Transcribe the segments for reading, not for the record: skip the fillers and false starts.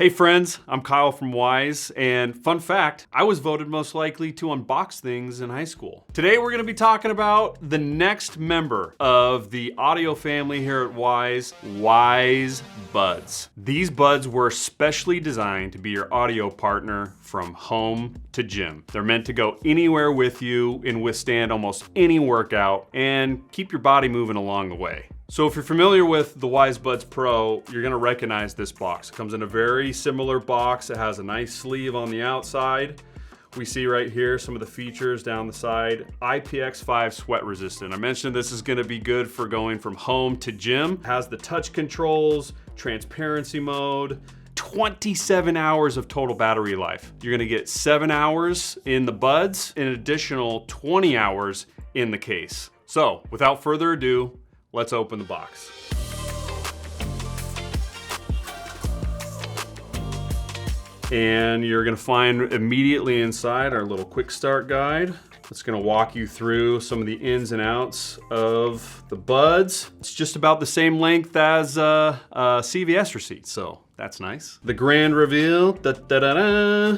Hey friends, I'm Kyle from Wyze, and fun fact, I was voted most likely to unbox things in high school. Today we're gonna be talking about the next member of the audio family here at Wyze, Wyze Buds. These buds were specially designed to be your audio partner from home to gym. They're meant to go anywhere with you and withstand almost any workout and keep your body moving along the way. So if you're familiar with the Wyze Buds Pro, you're gonna recognize this box. It comes in a very similar box. It has a nice sleeve on the outside. We see right here some of the features down the side. IPX5 sweat resistant. I mentioned this is gonna be good for going from home to gym. It has the touch controls, transparency mode, 27 hours of total battery life. You're gonna get 7 hours in the buds, an additional 20 hours in the case. So without further ado, let's open the box. And you're gonna find immediately inside our little quick start guide. It's gonna walk you through some of the ins and outs of the buds. It's just about the same length as a CVS receipt, so that's nice. The grand reveal, da-da-da-da,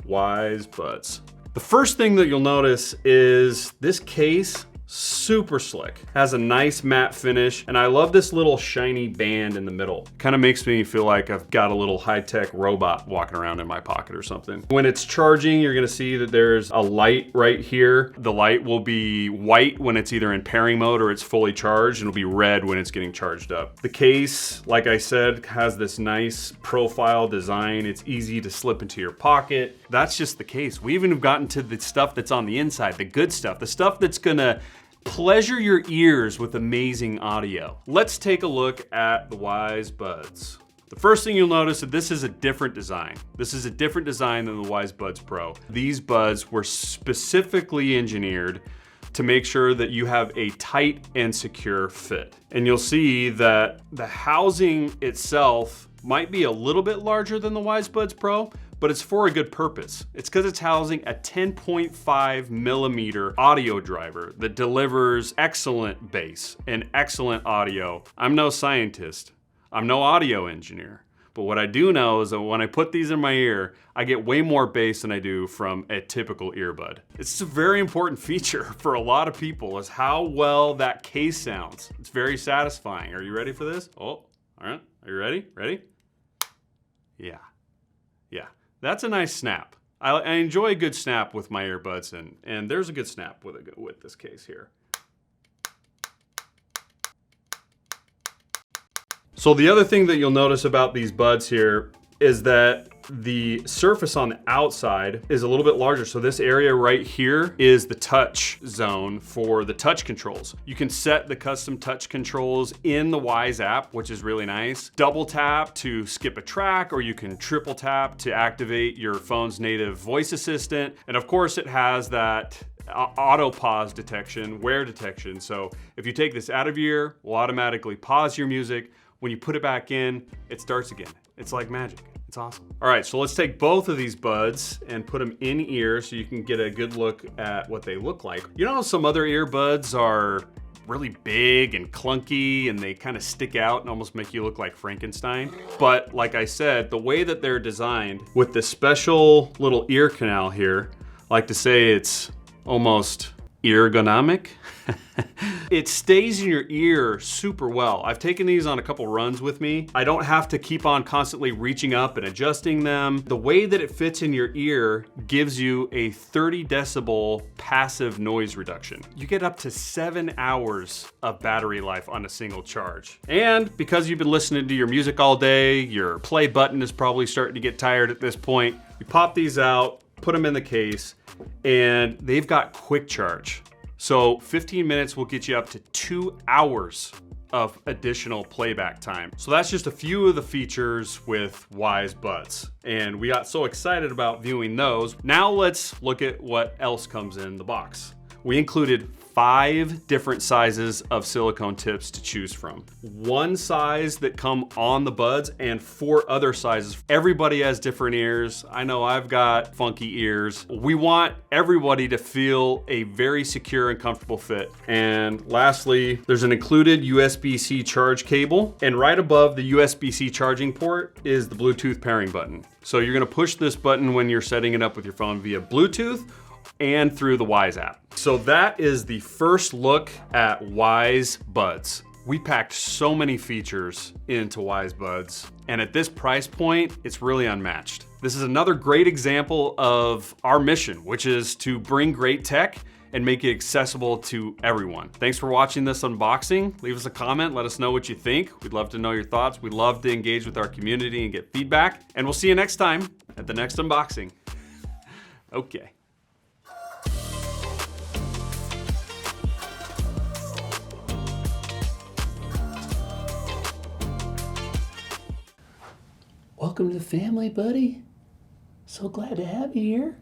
Wyze Buds. The first thing that you'll notice is this case, super slick. Has a nice matte finish, and I love this little shiny band in the middle. Kind of makes me feel like I've got a little high-tech robot walking around in my pocket or something. When it's charging, you're gonna see that there's a light right here. The light will be white when it's either in pairing mode or it's fully charged, and it'll be red when it's getting charged up. The case, like I said, has this nice profile design. It's easy to slip into your pocket. That's just the case. We even have gotten to the stuff that's on the inside, the good stuff, the stuff that's gonna pleasure your ears with amazing audio. Let's take a look at the Wyze Buds. The first thing you'll notice is that this is a different design. This is a different design than the Wyze Buds Pro. These buds were specifically engineered to make sure that you have a tight and secure fit. And you'll see that the housing itself might be a little bit larger than the Wyze Buds Pro, but it's for a good purpose. It's because it's housing a 10.5 millimeter audio driver that delivers excellent bass and excellent audio. I'm no scientist, I'm no audio engineer, but what I do know is that when I put these in my ear, I get way more bass than I do from a typical earbud. It's a very important feature for a lot of people, is how well that case sounds. It's very satisfying. Are you ready for this? Oh, all right, are you ready? Ready? Yeah. That's a nice snap. I enjoy a good snap with my earbuds, and there's a good snap with this case here. So the other thing that you'll notice about these buds here is that the surface on the outside is a little bit larger. So this area right here is the touch zone for the touch controls. You can set the custom touch controls in the Wyze app, which is really nice. Double tap to skip a track, or you can triple tap to activate your phone's native voice assistant. And of course it has that auto pause detection, wear detection. So if you take this out of your ear, we'll automatically pause your music. When you put it back in, it starts again. It's like magic. It's awesome. All right, so let's take both of these buds and put them in ear so you can get a good look at what they look like. You know, some other earbuds are really big and clunky and they kind of stick out and almost make you look like Frankenstein. But like I said, the way that they're designed with this special little ear canal here, I like to say it's almost ergonomic. It stays in your ear super well. I've taken these on a couple runs with me. I don't have to keep on constantly reaching up and adjusting them. The way that it fits in your ear gives you a 30 decibel passive noise reduction. You get up to 7 hours of battery life on a single charge. And because you've been listening to your music all day, your play button is probably starting to get tired at this point. You pop these out, put them in the case, and they've got quick charge. So 15 minutes will get you up to 2 hours of additional playback time. So that's just a few of the features with Wyze Buds. And we got so excited about viewing those. Now let's look at what else comes in the box. We included 5 different sizes of silicone tips to choose from. 1 size that come on the buds and 4 other sizes. Everybody has different ears. I know I've got funky ears. We want everybody to feel a very secure and comfortable fit. And lastly, there's an included USB-C charge cable, and right above the USB-C charging port is the Bluetooth pairing button. So you're gonna push this button when you're setting it up with your phone via Bluetooth and through the Wyze app. So that is the first look at Wyze Buds. We packed so many features into Wyze Buds, and at this price point, it's really unmatched. This is another great example of our mission, which is to bring great tech and make it accessible to everyone. Thanks for watching this unboxing. Leave us a comment, let us know what you think. We'd love to know your thoughts. We'd love to engage with our community and get feedback. And we'll see you next time at the next unboxing. Okay. Welcome to the family, buddy. So glad to have you here.